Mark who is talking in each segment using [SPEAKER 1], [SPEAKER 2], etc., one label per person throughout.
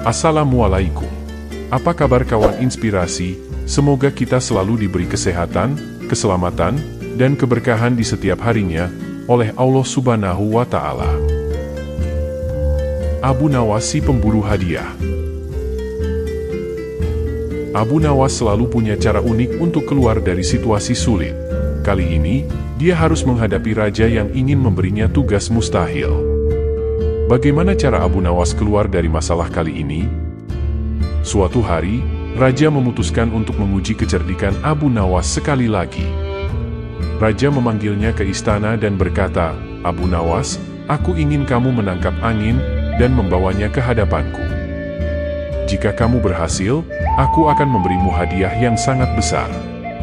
[SPEAKER 1] Assalamualaikum. Apa kabar kawan inspirasi? Semoga kita selalu diberi kesehatan, keselamatan, dan keberkahan di setiap harinya, oleh Allah Subhanahu wa Ta'ala. Abu Nawas si pemburu hadiah. Abu Nawas selalu punya cara unik untuk keluar dari situasi sulit. Kali ini, dia harus menghadapi raja yang ingin memberinya tugas mustahil. Bagaimana cara Abu Nawas keluar dari masalah kali ini? Suatu hari, raja memutuskan untuk menguji kecerdikan Abu Nawas sekali lagi. Raja memanggilnya ke istana dan berkata, "Abu Nawas, aku ingin kamu menangkap angin dan membawanya ke hadapanku. Jika kamu berhasil, aku akan memberimu hadiah yang sangat besar.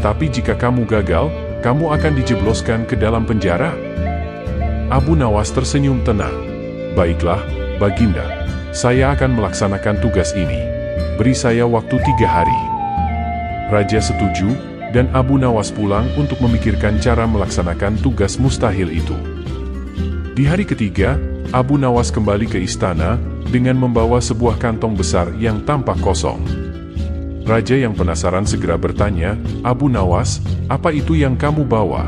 [SPEAKER 1] Tapi jika kamu gagal, kamu akan dijebloskan ke dalam penjara." Abu Nawas tersenyum tenang. "Baiklah, Baginda, saya akan melaksanakan tugas ini. Beri saya waktu 3 hari. Raja setuju, dan Abu Nawas pulang untuk memikirkan cara melaksanakan tugas mustahil itu. Di hari ketiga, Abu Nawas kembali ke istana dengan membawa sebuah kantong besar yang tampak kosong. Raja yang penasaran segera bertanya, "Abu Nawas, apa itu yang kamu bawa?"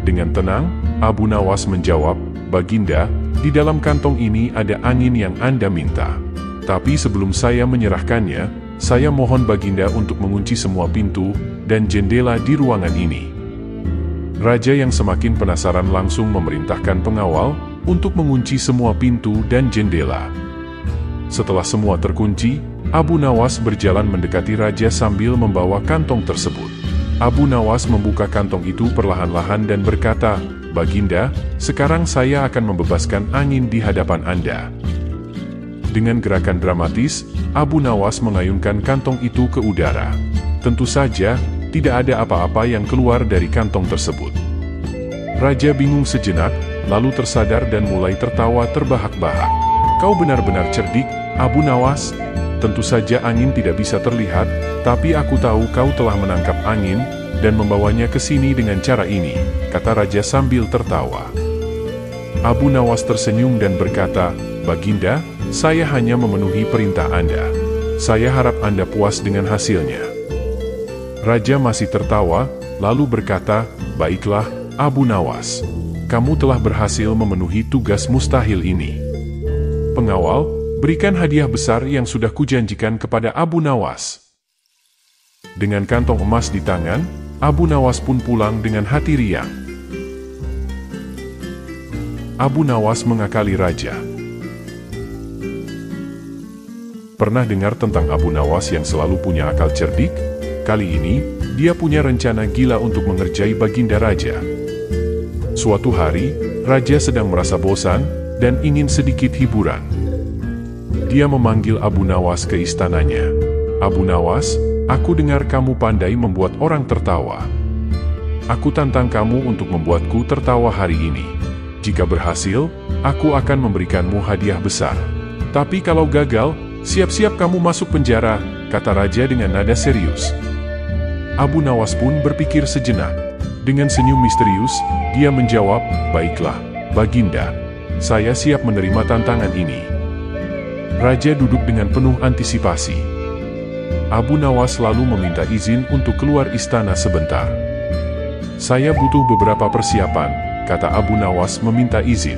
[SPEAKER 1] Dengan tenang, Abu Nawas menjawab, "Baginda, di dalam kantong ini ada angin yang Anda minta. Tapi sebelum saya menyerahkannya, saya mohon Baginda untuk mengunci semua pintu dan jendela di ruangan ini." Raja yang semakin penasaran langsung memerintahkan pengawal untuk mengunci semua pintu dan jendela. Setelah semua terkunci, Abu Nawas berjalan mendekati raja sambil membawa kantong tersebut. Abu Nawas membuka kantong itu perlahan-lahan dan berkata, "Baginda, sekarang saya akan membebaskan angin di hadapan Anda." Dengan gerakan dramatis, Abu Nawas mengayunkan kantong itu ke udara. Tentu saja, tidak ada apa-apa yang keluar dari kantong tersebut. Raja bingung sejenak, lalu tersadar dan mulai tertawa terbahak-bahak. "Kau benar-benar cerdik, Abu Nawas. Tentu saja angin tidak bisa terlihat, tapi aku tahu kau telah menangkap angin dan membawanya ke sini dengan cara ini," kata raja sambil tertawa. Abu Nawas tersenyum dan berkata, "Baginda, saya hanya memenuhi perintah Anda. Saya harap Anda puas dengan hasilnya." Raja masih tertawa, lalu berkata, "Baiklah, Abu Nawas. Kamu telah berhasil memenuhi tugas mustahil ini. Pengawal, berikan hadiah besar yang sudah kujanjikan kepada Abu Nawas." Dengan kantong emas di tangan, Abu Nawas pun pulang dengan hati riang. Abu Nawas mengakali raja. Pernah dengar tentang Abu Nawas yang selalu punya akal cerdik? Kali ini, dia punya rencana gila untuk mengerjai Baginda Raja. Suatu hari, raja sedang merasa bosan dan ingin sedikit hiburan. Dia memanggil Abu Nawas ke istananya. "Abu Nawas, aku dengar kamu pandai membuat orang tertawa. Aku tantang kamu untuk membuatku tertawa hari ini. Jika berhasil, aku akan memberikanmu hadiah besar. Tapi kalau gagal, siap-siap kamu masuk penjara," kata raja dengan nada serius. Abu Nawas pun berpikir sejenak. Dengan senyum misterius, dia menjawab, "Baiklah, Baginda. Saya siap menerima tantangan ini." Raja duduk dengan penuh antisipasi. Abu Nawas lalu meminta izin untuk keluar istana sebentar. "Saya butuh beberapa persiapan," kata Abu Nawas meminta izin.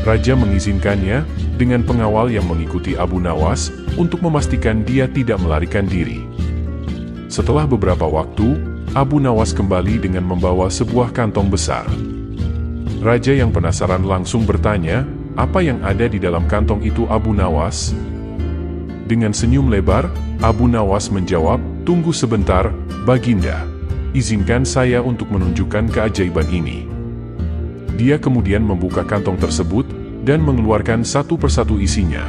[SPEAKER 1] Raja mengizinkannya, dengan pengawal yang mengikuti Abu Nawas, untuk memastikan dia tidak melarikan diri. Setelah beberapa waktu, Abu Nawas kembali dengan membawa sebuah kantong besar. Raja yang penasaran langsung bertanya, "Apa yang ada di dalam kantong itu, Abu Nawas?" Dengan senyum lebar, Abu Nawas menjawab, "Tunggu sebentar, Baginda. Izinkan saya untuk menunjukkan keajaiban ini." Dia kemudian membuka kantong tersebut dan mengeluarkan satu persatu isinya.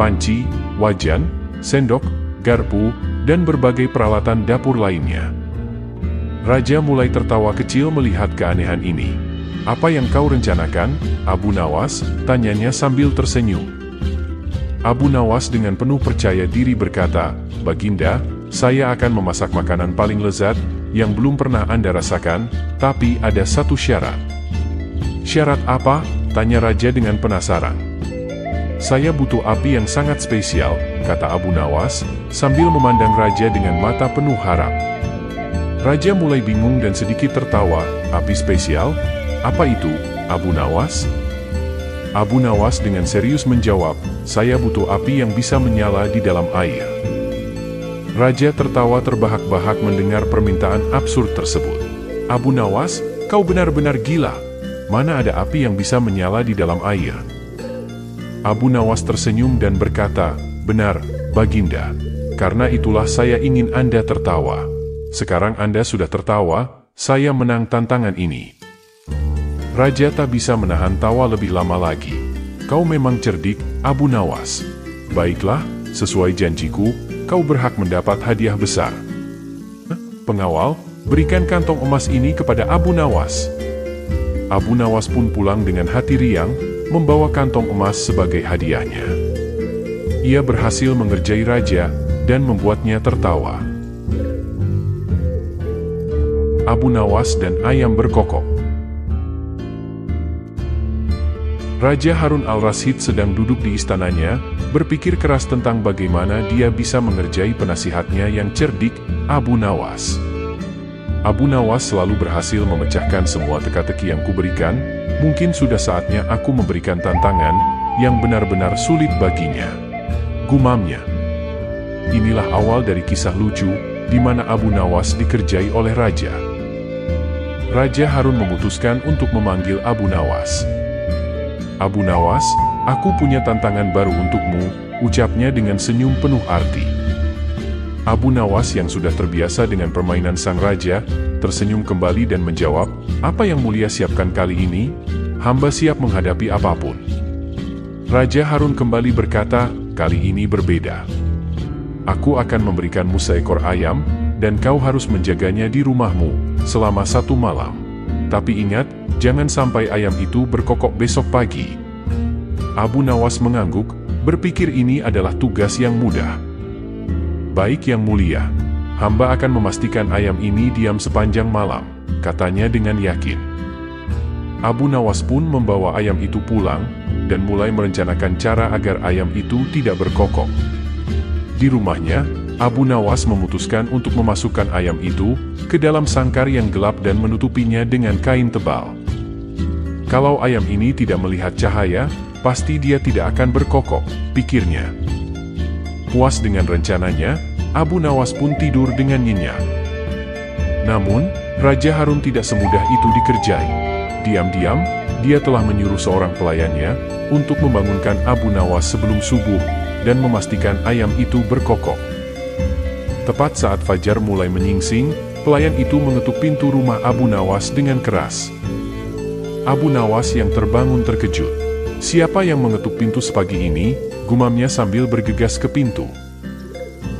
[SPEAKER 1] Panci, wajan, sendok, garpu, dan berbagai peralatan dapur lainnya. Raja mulai tertawa kecil melihat keanehan ini. "Apa yang kau rencanakan, Abu Nawas?" tanyanya sambil tersenyum. Abu Nawas dengan penuh percaya diri berkata, "Baginda, saya akan memasak makanan paling lezat yang belum pernah Anda rasakan, tapi ada satu syarat." "Syarat apa?" tanya raja dengan penasaran. Saya butuh api yang sangat spesial, kata Abu Nawas, sambil memandang raja dengan mata penuh harap. Raja mulai bingung dan sedikit tertawa. Api spesial? Apa itu, Abu Nawas? Abu Nawas dengan serius menjawab, saya butuh api yang bisa menyala di dalam air. Raja tertawa terbahak-bahak mendengar permintaan absurd tersebut. Abu Nawas, kau benar-benar gila. Mana ada api yang bisa menyala di dalam air? Abu Nawas tersenyum dan berkata, benar, Baginda. Karena itulah saya ingin Anda tertawa. Sekarang Anda sudah tertawa, saya menang tantangan ini. Raja tak bisa menahan tawa lebih lama lagi. Kau memang cerdik, Abu Nawas. Baiklah, sesuai janjiku, kau berhak mendapat hadiah besar. Pengawal, berikan kantong emas ini kepada Abu Nawas. Abu Nawas pun pulang dengan hati riang, membawa kantong emas sebagai hadiahnya. Ia berhasil mengerjai raja dan membuatnya tertawa. Abu Nawas dan ayam berkokok. Raja Harun al-Rasyid sedang duduk di istananya, berpikir keras tentang bagaimana dia bisa mengerjai penasihatnya yang cerdik, Abu Nawas. Abu Nawas selalu berhasil memecahkan semua teka-teki yang kuberikan, mungkin sudah saatnya aku memberikan tantangan yang benar-benar sulit baginya. Gumamnya. Inilah awal dari kisah lucu, di mana Abu Nawas dikerjai oleh raja. Raja Harun memutuskan untuk memanggil Abu Nawas. Abu Nawas, aku punya tantangan baru untukmu, ucapnya dengan senyum penuh arti. Abu Nawas yang sudah terbiasa dengan permainan sang raja, tersenyum kembali dan menjawab, apa yang mulia siapkan kali ini? Hamba siap menghadapi apapun. Raja Harun kembali berkata, kali ini berbeda. Aku akan memberikanmu seekor ayam, dan kau harus menjaganya di rumahmu, selama 1 malam. Tapi ingat, jangan sampai ayam itu berkokok besok pagi. Abu Nawas mengangguk, berpikir ini adalah tugas yang mudah. Baik yang mulia, hamba akan memastikan ayam ini diam sepanjang malam, katanya dengan yakin. Abu Nawas pun membawa ayam itu pulang, dan mulai merencanakan cara agar ayam itu tidak berkokok. Di rumahnya, Abu Nawas memutuskan untuk memasukkan ayam itu ke dalam sangkar yang gelap dan menutupinya dengan kain tebal. Kalau ayam ini tidak melihat cahaya, pasti dia tidak akan berkokok, pikirnya. Puas dengan rencananya, Abu Nawas pun tidur dengan nyenyak. Namun, Raja Harun tidak semudah itu dikerjai. Diam-diam, dia telah menyuruh seorang pelayannya untuk membangunkan Abu Nawas sebelum subuh dan memastikan ayam itu berkokok. Tepat saat fajar mulai menyingsing, pelayan itu mengetuk pintu rumah Abu Nawas dengan keras. Abu Nawas yang terbangun terkejut. Siapa yang mengetuk pintu sepagi ini? Gumamnya sambil bergegas ke pintu.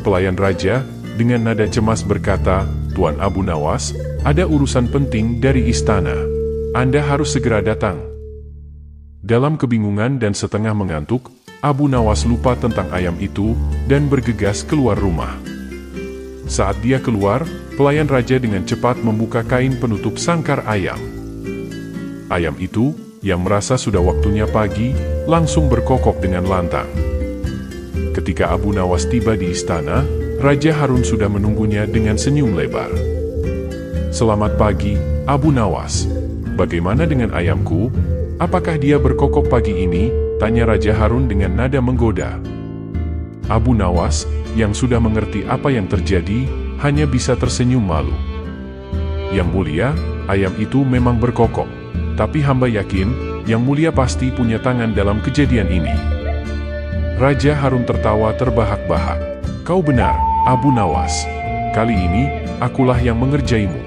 [SPEAKER 1] Pelayan raja, dengan nada cemas berkata, Tuan Abu Nawas, ada urusan penting dari istana. Anda harus segera datang. Dalam kebingungan dan setengah mengantuk, Abu Nawas lupa tentang ayam itu, dan bergegas keluar rumah. Saat dia keluar, pelayan raja dengan cepat membuka kain penutup sangkar ayam. Ayam itu, yang merasa sudah waktunya pagi, langsung berkokok dengan lantang. Ketika Abu Nawas tiba di istana, Raja Harun sudah menunggunya dengan senyum lebar. Selamat pagi, Abu Nawas. Bagaimana dengan ayamku? Apakah dia berkokok pagi ini? Tanya Raja Harun dengan nada menggoda. Abu Nawas, yang sudah mengerti apa yang terjadi, hanya bisa tersenyum malu. Yang mulia, ayam itu memang berkokok. Tapi hamba yakin, yang mulia pasti punya tangan dalam kejadian ini. Raja Harun tertawa terbahak-bahak. Kau benar, Abu Nawas. Kali ini, akulah yang mengerjaimu.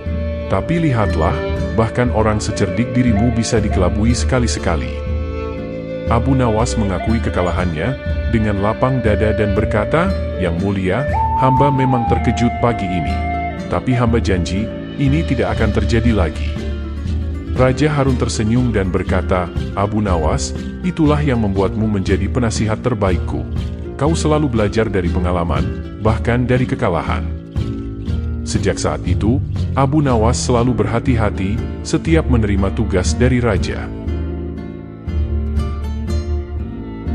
[SPEAKER 1] Tapi lihatlah, bahkan orang secerdik dirimu bisa dikelabui sekali-sekali. Abu Nawas mengakui kekalahannya, dengan lapang dada dan berkata, Yang mulia, hamba memang terkejut pagi ini. Tapi hamba janji, ini tidak akan terjadi lagi. Raja Harun tersenyum dan berkata, Abu Nawas, itulah yang membuatmu menjadi penasihat terbaikku. Kau selalu belajar dari pengalaman, bahkan dari kekalahan. Sejak saat itu, Abu Nawas selalu berhati-hati setiap menerima tugas dari raja.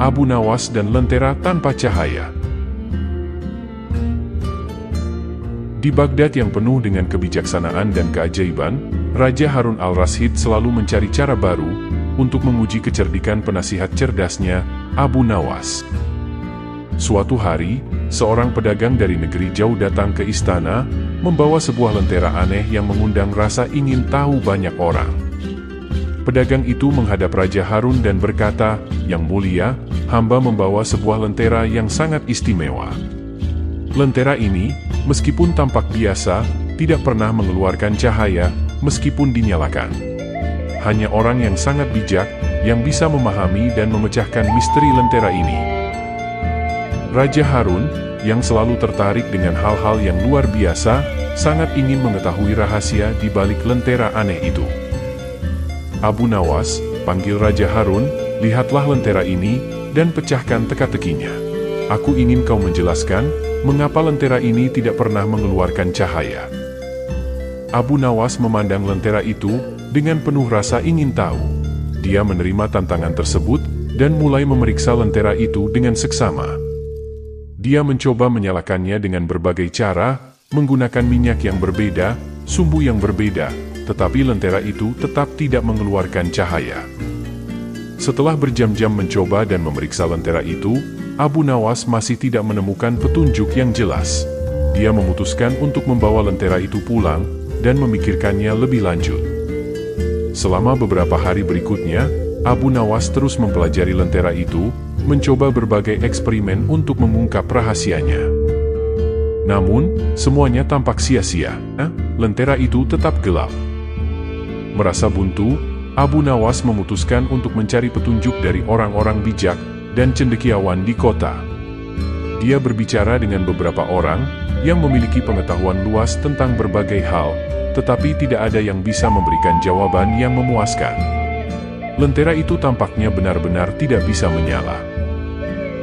[SPEAKER 1] Abu Nawas dan lentera tanpa cahaya. Di Baghdad yang penuh dengan kebijaksanaan dan keajaiban, Raja Harun al-Rasyid selalu mencari cara baru untuk menguji kecerdikan penasihat cerdasnya, Abu Nawas. Suatu hari, seorang pedagang dari negeri jauh datang ke istana, membawa sebuah lentera aneh yang mengundang rasa ingin tahu banyak orang. Pedagang itu menghadap Raja Harun dan berkata, "Yang mulia, hamba membawa sebuah lentera yang sangat istimewa. Lentera ini, meskipun tampak biasa, tidak pernah mengeluarkan cahaya, meskipun dinyalakan. Hanya orang yang sangat bijak, yang bisa memahami dan memecahkan misteri lentera ini." Raja Harun, yang selalu tertarik dengan hal-hal yang luar biasa, sangat ingin mengetahui rahasia di balik lentera aneh itu. "Abu Nawas," panggil Raja Harun, "lihatlah lentera ini, dan pecahkan teka-tekinya. Aku ingin kau menjelaskan, mengapa lentera ini tidak pernah mengeluarkan cahaya." Abu Nawas memandang lentera itu, dengan penuh rasa ingin tahu. Dia menerima tantangan tersebut, dan mulai memeriksa lentera itu dengan seksama. Dia mencoba menyalakannya dengan berbagai cara, menggunakan minyak yang berbeda, sumbu yang berbeda, tetapi lentera itu tetap tidak mengeluarkan cahaya. Setelah berjam-jam mencoba dan memeriksa lentera itu, Abu Nawas masih tidak menemukan petunjuk yang jelas. Dia memutuskan untuk membawa lentera itu pulang, dan memikirkannya lebih lanjut. Selama beberapa hari berikutnya, Abu Nawas terus mempelajari lentera itu, mencoba berbagai eksperimen untuk mengungkap rahasianya. Namun, semuanya tampak sia-sia. Lentera itu tetap gelap. Merasa buntu, Abu Nawas memutuskan untuk mencari petunjuk dari orang-orang bijak dan cendekiawan di kota. Dia berbicara dengan beberapa orang yang memiliki pengetahuan luas tentang berbagai hal, tetapi tidak ada yang bisa memberikan jawaban yang memuaskan. Lentera itu tampaknya benar-benar tidak bisa menyala.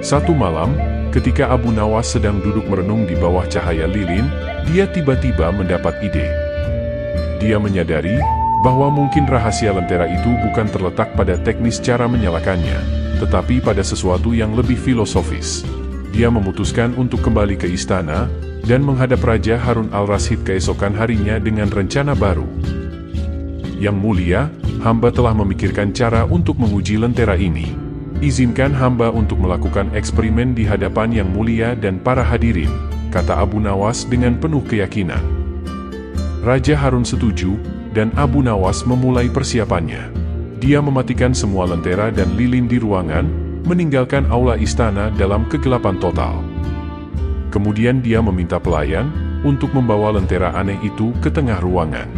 [SPEAKER 1] Satu malam, ketika Abu Nawas sedang duduk merenung di bawah cahaya lilin, dia tiba-tiba mendapat ide. Dia menyadari bahwa mungkin rahasia lentera itu bukan terletak pada teknis cara menyalakannya, tetapi pada sesuatu yang lebih filosofis. Dia memutuskan untuk kembali ke istana, dan menghadap Raja Harun al-Rasyid keesokan harinya dengan rencana baru. "Yang mulia, hamba telah memikirkan cara untuk menguji lentera ini. Izinkan hamba untuk melakukan eksperimen di hadapan Yang Mulia dan para hadirin," kata Abu Nawas dengan penuh keyakinan. Raja Harun setuju, dan Abu Nawas memulai persiapannya. Dia mematikan semua lentera dan lilin di ruangan, meninggalkan aula istana dalam kegelapan total. Kemudian dia meminta pelayan untuk membawa lentera aneh itu ke tengah ruangan.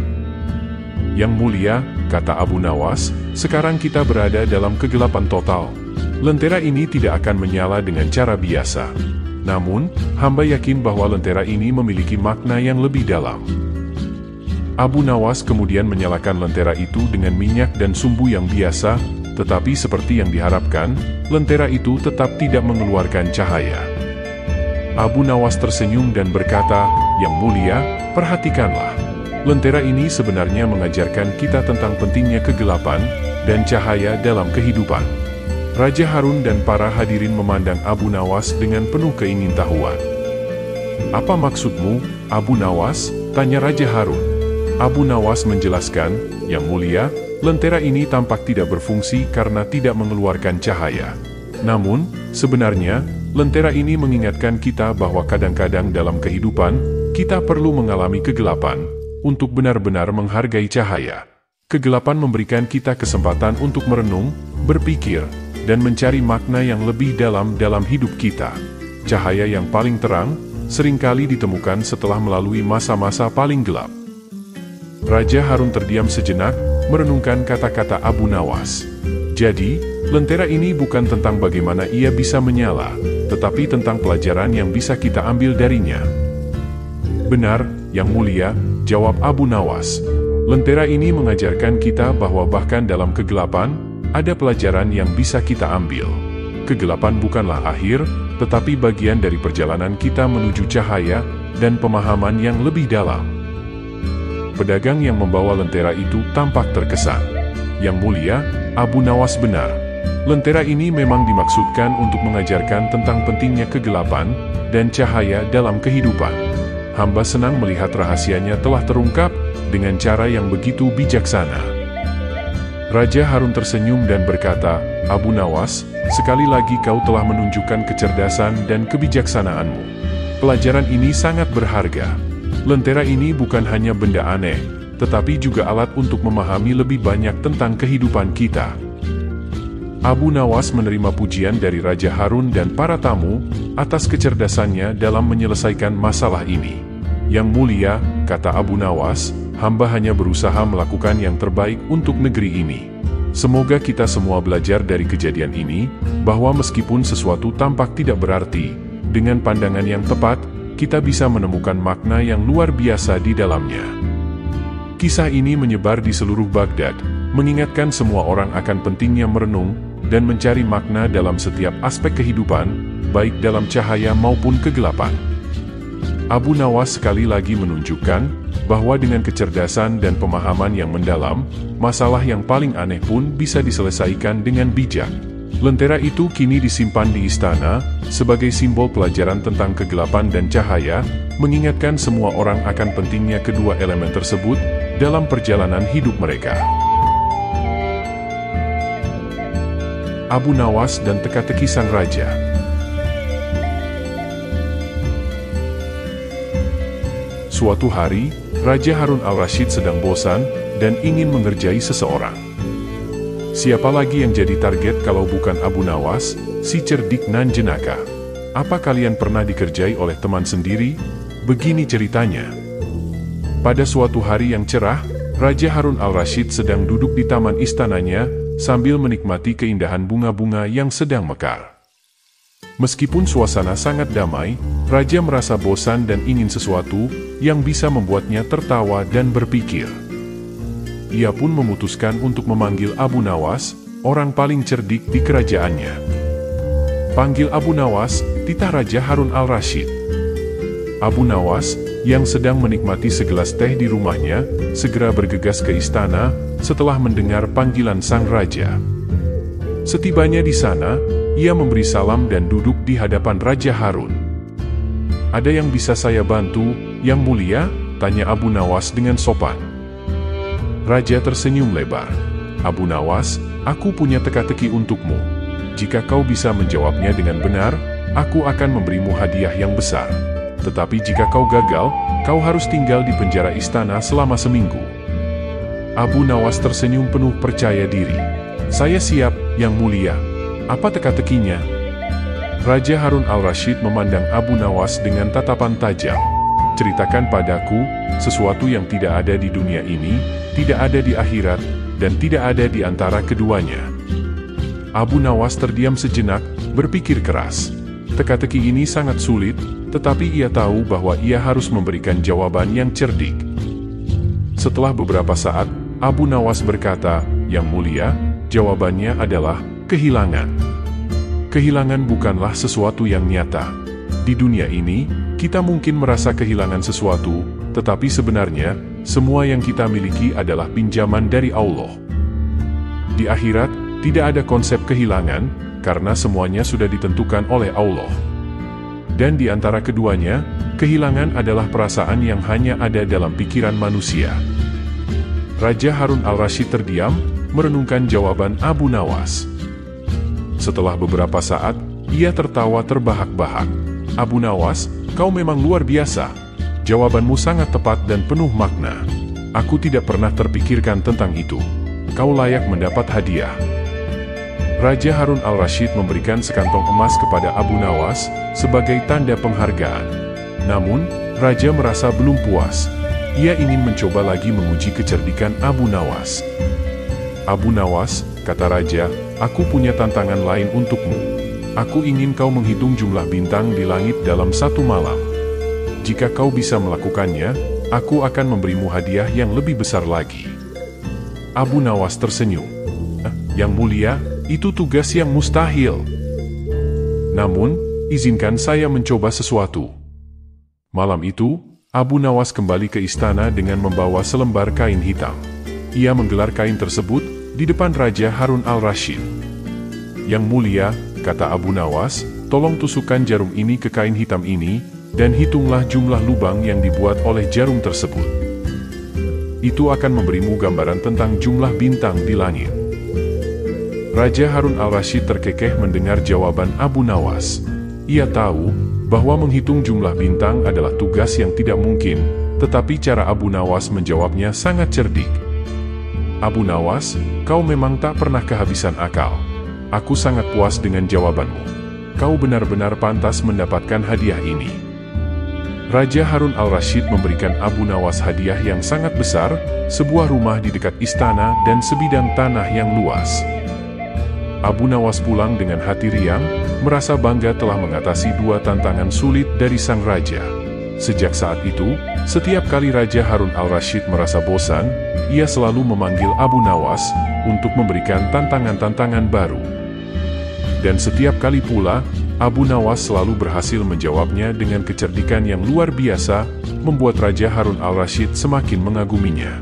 [SPEAKER 1] "Yang mulia," kata Abu Nawas, "sekarang kita berada dalam kegelapan total. Lentera ini tidak akan menyala dengan cara biasa. Namun, hamba yakin bahwa lentera ini memiliki makna yang lebih dalam." Abu Nawas kemudian menyalakan lentera itu dengan minyak dan sumbu yang biasa, tetapi seperti yang diharapkan, lentera itu tetap tidak mengeluarkan cahaya. Abu Nawas tersenyum dan berkata, "Yang mulia, perhatikanlah. Lentera ini sebenarnya mengajarkan kita tentang pentingnya kegelapan dan cahaya dalam kehidupan." Raja Harun dan para hadirin memandang Abu Nawas dengan penuh keingintahuan. "Apa maksudmu, Abu Nawas?" tanya Raja Harun. Abu Nawas menjelaskan, "Yang mulia, lentera ini tampak tidak berfungsi karena tidak mengeluarkan cahaya. Namun, sebenarnya, lentera ini mengingatkan kita bahwa kadang-kadang dalam kehidupan, kita perlu mengalami kegelapan, untuk benar-benar menghargai cahaya. Kegelapan memberikan kita kesempatan untuk merenung, berpikir, dan mencari makna yang lebih dalam hidup kita. Cahaya yang paling terang, seringkali ditemukan setelah melalui masa-masa paling gelap." Raja Harun terdiam sejenak, merenungkan kata-kata Abu Nawas. Jadi, lentera ini bukan tentang bagaimana ia bisa menyala, tetapi tentang pelajaran yang bisa kita ambil darinya. "Benar, Yang Mulia," jawab Abu Nawas. "Lentera ini mengajarkan kita bahwa bahkan dalam kegelapan, ada pelajaran yang bisa kita ambil. Kegelapan bukanlah akhir, tetapi bagian dari perjalanan kita menuju cahaya dan pemahaman yang lebih dalam." Pedagang yang membawa lentera itu tampak terkesan. "Yang Mulia, Abu Nawas benar. Lentera ini memang dimaksudkan untuk mengajarkan tentang pentingnya kegelapan dan cahaya dalam kehidupan. Hamba senang melihat rahasianya telah terungkap dengan cara yang begitu bijaksana. Raja Harun tersenyum dan berkata, Abu Nawas, sekali lagi kau telah menunjukkan kecerdasan dan kebijaksanaanmu. Pelajaran ini sangat berharga. Lentera ini bukan hanya benda aneh, tetapi juga alat untuk memahami lebih banyak tentang kehidupan kita. Abu Nawas menerima pujian dari Raja Harun dan para tamu atas kecerdasannya dalam menyelesaikan masalah ini. Yang mulia, kata Abu Nawas, hamba hanya berusaha melakukan yang terbaik untuk negeri ini. Semoga kita semua belajar dari kejadian ini, bahwa meskipun sesuatu tampak tidak berarti, dengan pandangan yang tepat, kita bisa menemukan makna yang luar biasa di dalamnya. Kisah ini menyebar di seluruh Baghdad, mengingatkan semua orang akan pentingnya merenung dan mencari makna dalam setiap aspek kehidupan, baik dalam cahaya maupun kegelapan. Abu Nawas sekali lagi menunjukkan bahwa dengan kecerdasan dan pemahaman yang mendalam, masalah yang paling aneh pun bisa diselesaikan dengan bijak. Lentera itu kini disimpan di istana sebagai simbol pelajaran tentang kegelapan dan cahaya, mengingatkan semua orang akan pentingnya kedua elemen tersebut dalam perjalanan hidup mereka. Abu Nawas dan teka-teki sang raja. Suatu hari, Raja Harun al-Rashid sedang bosan dan ingin mengerjai seseorang. Siapa lagi yang jadi target kalau bukan Abu Nawas, si cerdik nan jenaka? Apa kalian pernah dikerjai oleh teman sendiri? Begini ceritanya. Pada suatu hari yang cerah, Raja Harun al-Rashid sedang duduk di taman istananya sambil menikmati keindahan bunga-bunga yang sedang mekar. Meskipun suasana sangat damai, Raja merasa bosan dan ingin sesuatu yang bisa membuatnya tertawa dan berpikir. Ia pun memutuskan untuk memanggil Abu Nawas, orang paling cerdik di kerajaannya. Panggil Abu Nawas, titah Raja Harun al-Rashid. Abu Nawas, yang sedang menikmati segelas teh di rumahnya, segera bergegas ke istana setelah mendengar panggilan sang raja. Setibanya di sana, ia memberi salam dan duduk di hadapan Raja Harun. Ada yang bisa saya bantu, Yang Mulia? Tanya Abu Nawas dengan sopan. Raja tersenyum lebar. Abu Nawas, aku punya teka-teki untukmu. Jika kau bisa menjawabnya dengan benar, aku akan memberimu hadiah yang besar. Tetapi jika kau gagal, kau harus tinggal di penjara istana selama seminggu. Abu Nawas tersenyum penuh percaya diri. Saya siap, Yang Mulia. Apa teka-tekinya? Raja Harun al-Rashid memandang Abu Nawas dengan tatapan tajam. Ceritakan padaku, sesuatu yang tidak ada di dunia ini, tidak ada di akhirat, dan tidak ada di antara keduanya. Abu Nawas terdiam sejenak, berpikir keras. Teka-teki ini sangat sulit, tetapi ia tahu bahwa ia harus memberikan jawaban yang cerdik. Setelah beberapa saat, Abu Nawas berkata, Yang Mulia, jawabannya adalah kehilangan. Kehilangan bukanlah sesuatu yang nyata. Di dunia ini, kita mungkin merasa kehilangan sesuatu, tetapi sebenarnya, semua yang kita miliki adalah pinjaman dari Allah. Di akhirat, tidak ada konsep kehilangan, karena semuanya sudah ditentukan oleh Allah. Dan di antara keduanya, kehilangan adalah perasaan yang hanya ada dalam pikiran manusia. Raja Harun al-Rashid terdiam, merenungkan jawaban Abu Nawas. Setelah beberapa saat, ia tertawa terbahak-bahak. Abu Nawas, kau memang luar biasa. Jawabanmu sangat tepat dan penuh makna. Aku tidak pernah terpikirkan tentang itu. Kau layak mendapat hadiah. Raja Harun al-Rashid memberikan sekantong emas kepada Abu Nawas sebagai tanda penghargaan. Namun, Raja merasa belum puas. Ia ingin mencoba lagi menguji kecerdikan Abu Nawas. Abu Nawas, kata Raja, aku punya tantangan lain untukmu. Aku ingin kau menghitung jumlah bintang di langit dalam satu malam. Jika kau bisa melakukannya, aku akan memberimu hadiah yang lebih besar lagi. Abu Nawas tersenyum. Yang Mulia, itu tugas yang mustahil. Namun, izinkan saya mencoba sesuatu. Malam itu, Abu Nawas kembali ke istana dengan membawa selembar kain hitam. Ia menggelar kain tersebut di depan Raja Harun al-Rashid. "Yang mulia," kata Abu Nawas, "tolong tusukkan jarum ini ke kain hitam ini, dan hitunglah jumlah lubang yang dibuat oleh jarum tersebut. Itu akan memberimu gambaran tentang jumlah bintang di langit." Raja Harun al-Rasyid terkekeh mendengar jawaban Abu Nawas. Ia tahu bahwa menghitung jumlah bintang adalah tugas yang tidak mungkin, tetapi cara Abu Nawas menjawabnya sangat cerdik. "Abu Nawas, kau memang tak pernah kehabisan akal. Aku sangat puas dengan jawabanmu. Kau benar-benar pantas mendapatkan hadiah ini." Raja Harun al-Rasyid memberikan Abu Nawas hadiah yang sangat besar, sebuah rumah di dekat istana dan sebidang tanah yang luas. Abu Nawas pulang dengan hati riang, merasa bangga telah mengatasi 2 tantangan sulit dari sang raja. Sejak saat itu, setiap kali Raja Harun al-Rasyid merasa bosan, ia selalu memanggil Abu Nawas untuk memberikan tantangan-tantangan baru. Dan setiap kali pula, Abu Nawas selalu berhasil menjawabnya dengan kecerdikan yang luar biasa, membuat Raja Harun al-Rasyid semakin mengaguminya.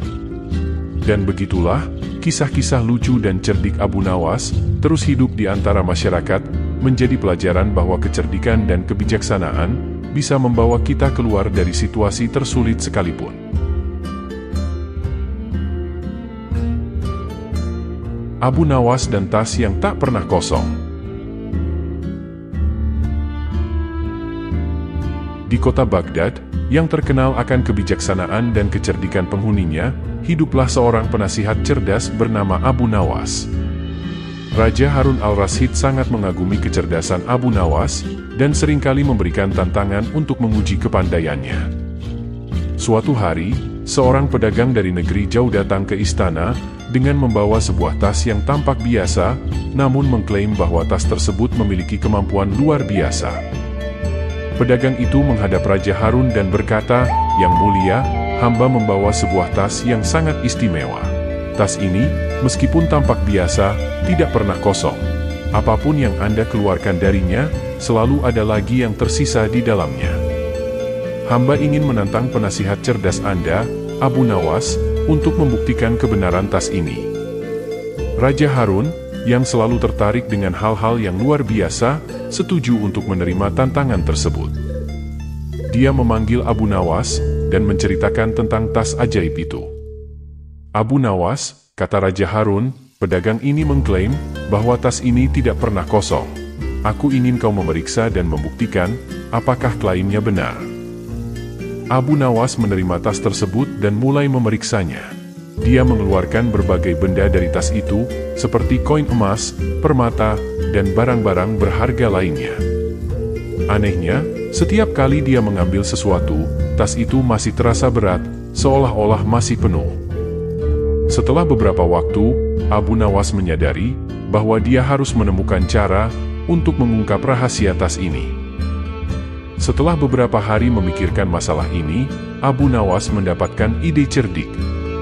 [SPEAKER 1] Dan begitulah, kisah-kisah lucu dan cerdik Abu Nawas terus hidup di antara masyarakat, menjadi pelajaran bahwa kecerdikan dan kebijaksanaan bisa membawa kita keluar dari situasi tersulit sekalipun. Abu Nawas dan tas yang tak pernah kosong. Di kota Baghdad, yang terkenal akan kebijaksanaan dan kecerdikan penghuninya, hiduplah seorang penasihat cerdas bernama Abu Nawas. Raja Harun al-Rasyid sangat mengagumi kecerdasan Abu Nawas, dan seringkali memberikan tantangan untuk menguji kepandaiannya. Suatu hari, seorang pedagang dari negeri jauh datang ke istana, dengan membawa sebuah tas yang tampak biasa, namun mengklaim bahwa tas tersebut memiliki kemampuan luar biasa. Pedagang itu menghadap Raja Harun dan berkata, "Yang mulia, hamba membawa sebuah tas yang sangat istimewa. Tas ini, meskipun tampak biasa, tidak pernah kosong. Apapun yang Anda keluarkan darinya, selalu ada lagi yang tersisa di dalamnya. Hamba ingin menantang penasihat cerdas Anda, Abu Nawas, untuk membuktikan kebenaran tas ini." Raja Harun, yang selalu tertarik dengan hal-hal yang luar biasa, setuju untuk menerima tantangan tersebut. Dia memanggil Abu Nawas dan menceritakan tentang tas ajaib itu. "Abu Nawas," kata Raja Harun, "pedagang ini mengklaim bahwa tas ini tidak pernah kosong. Aku ingin kau memeriksa dan membuktikan apakah klaimnya benar." Abu Nawas menerima tas tersebut dan mulai memeriksanya. Dia mengeluarkan berbagai benda dari tas itu, seperti koin emas, permata, dan barang-barang berharga lainnya. Anehnya, setiap kali dia mengambil sesuatu, tas itu masih terasa berat, seolah-olah masih penuh. Setelah beberapa waktu, Abu Nawas menyadari bahwa dia harus menemukan cara untuk mengungkap rahasia tas ini. Setelah beberapa hari memikirkan masalah ini, Abu Nawas mendapatkan ide cerdik.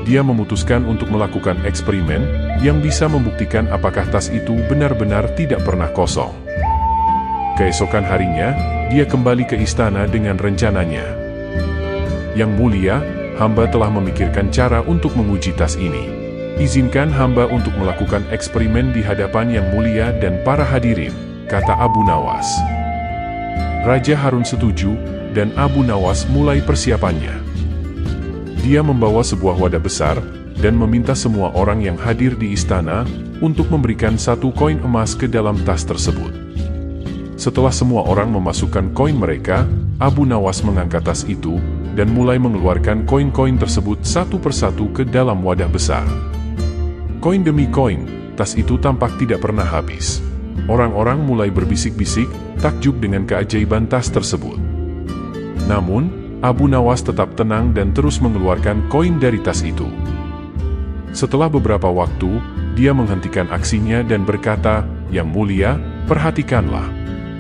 [SPEAKER 1] Dia memutuskan untuk melakukan eksperimen yang bisa membuktikan apakah tas itu benar-benar tidak pernah kosong. Keesokan harinya, dia kembali ke istana dengan rencananya. "Yang mulia, hamba telah memikirkan cara untuk menguji tas ini. Izinkan hamba untuk melakukan eksperimen di hadapan Yang Mulia dan para hadirin," kata Abu Nawas. Raja Harun setuju, dan Abu Nawas mulai persiapannya. Dia membawa sebuah wadah besar, dan meminta semua orang yang hadir di istana untuk memberikan 1 koin emas ke dalam tas tersebut. Setelah semua orang memasukkan koin mereka, Abu Nawas mengangkat tas itu, dan mulai mengeluarkan koin-koin tersebut satu persatu ke dalam wadah besar. Koin demi koin, tas itu tampak tidak pernah habis. Orang-orang mulai berbisik-bisik, takjub dengan keajaiban tas tersebut. Namun, Abu Nawas tetap tenang dan terus mengeluarkan koin dari tas itu. Setelah beberapa waktu, dia menghentikan aksinya dan berkata, "Yang mulia, perhatikanlah.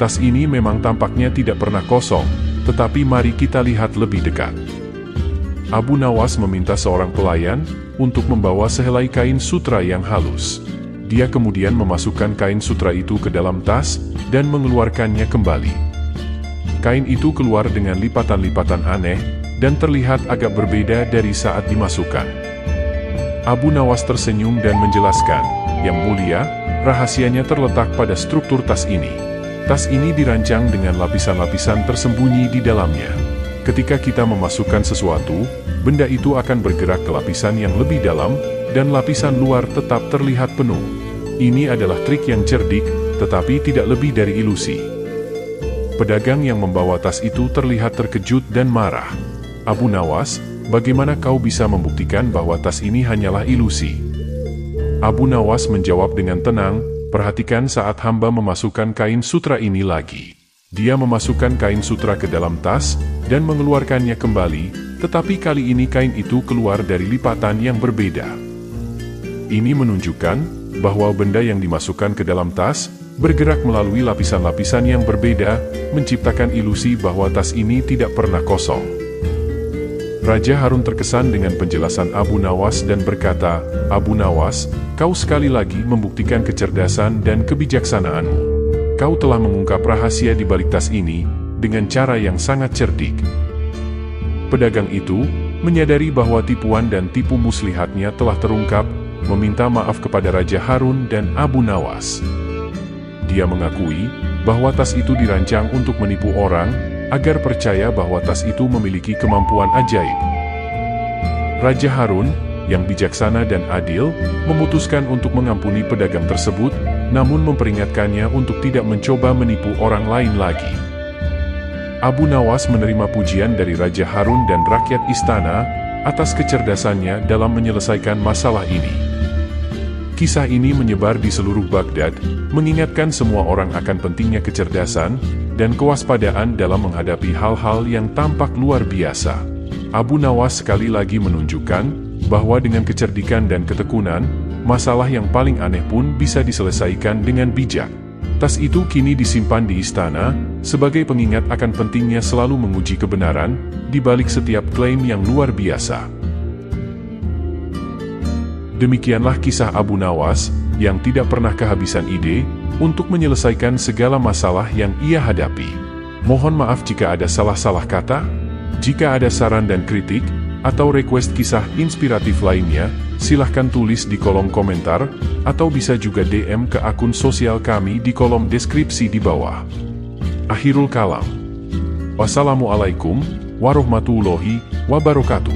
[SPEAKER 1] Tas ini memang tampaknya tidak pernah kosong, tetapi mari kita lihat lebih dekat." Abu Nawas meminta seorang pelayan untuk membawa sehelai kain sutra yang halus. Dia kemudian memasukkan kain sutra itu ke dalam tas dan mengeluarkannya kembali. Kain itu keluar dengan lipatan-lipatan aneh, dan terlihat agak berbeda dari saat dimasukkan. Abu Nawas tersenyum dan menjelaskan, "Yang mulia, Rahasianya terletak pada struktur tas ini. Tas ini dirancang dengan lapisan-lapisan tersembunyi di dalamnya. Ketika kita memasukkan sesuatu, benda itu akan bergerak ke lapisan yang lebih dalam, dan lapisan luar tetap terlihat penuh. Ini adalah trik yang cerdik, tetapi tidak lebih dari ilusi. Pedagang yang membawa tas itu terlihat terkejut dan marah. Abu Nawas, bagaimana kau bisa membuktikan bahwa tas ini hanyalah ilusi? Abu Nawas menjawab dengan tenang, perhatikan saat hamba memasukkan kain sutra ini lagi. Dia memasukkan kain sutra ke dalam tas, dan mengeluarkannya kembali, tetapi kali ini kain itu keluar dari lipatan yang berbeda. Ini menunjukkan bahwa benda yang dimasukkan ke dalam tas, bergerak melalui lapisan-lapisan yang berbeda, menciptakan ilusi bahwa tas ini tidak pernah kosong. Raja Harun terkesan dengan penjelasan Abu Nawas dan berkata, Abu Nawas, kau sekali lagi membuktikan kecerdasan dan kebijaksanaanmu. Kau telah mengungkap rahasia di balik tas ini, dengan cara yang sangat cerdik. Pedagang itu, menyadari bahwa tipuan dan tipu muslihatnya telah terungkap, meminta maaf kepada Raja Harun dan Abu Nawas. Dia mengakui bahwa tas itu dirancang untuk menipu orang, agar percaya bahwa tas itu memiliki kemampuan ajaib. Raja Harun, yang bijaksana dan adil, memutuskan untuk mengampuni pedagang tersebut, namun memperingatkannya untuk tidak mencoba menipu orang lain lagi. Abu Nawas menerima pujian dari Raja Harun dan rakyat istana atas kecerdasannya dalam menyelesaikan masalah ini. Kisah ini menyebar di seluruh Baghdad, mengingatkan semua orang akan pentingnya kecerdasan dan kewaspadaan dalam menghadapi hal-hal yang tampak luar biasa. Abu Nawas sekali lagi menunjukkan bahwa dengan kecerdikan dan ketekunan, masalah yang paling aneh pun bisa diselesaikan dengan bijak. Tas itu kini disimpan di istana, sebagai pengingat akan pentingnya selalu menguji kebenaran, di balik setiap klaim yang luar biasa. Demikianlah kisah Abu Nawas, yang tidak pernah kehabisan ide, untuk menyelesaikan segala masalah yang ia hadapi. Mohon maaf jika ada salah-salah kata. Jika ada saran dan kritik, atau request kisah inspiratif lainnya, silahkan tulis di kolom komentar, atau bisa juga DM ke akun sosial kami di kolom deskripsi di bawah. Akhirul kalam. Wassalamualaikum warahmatullahi wabarakatuh.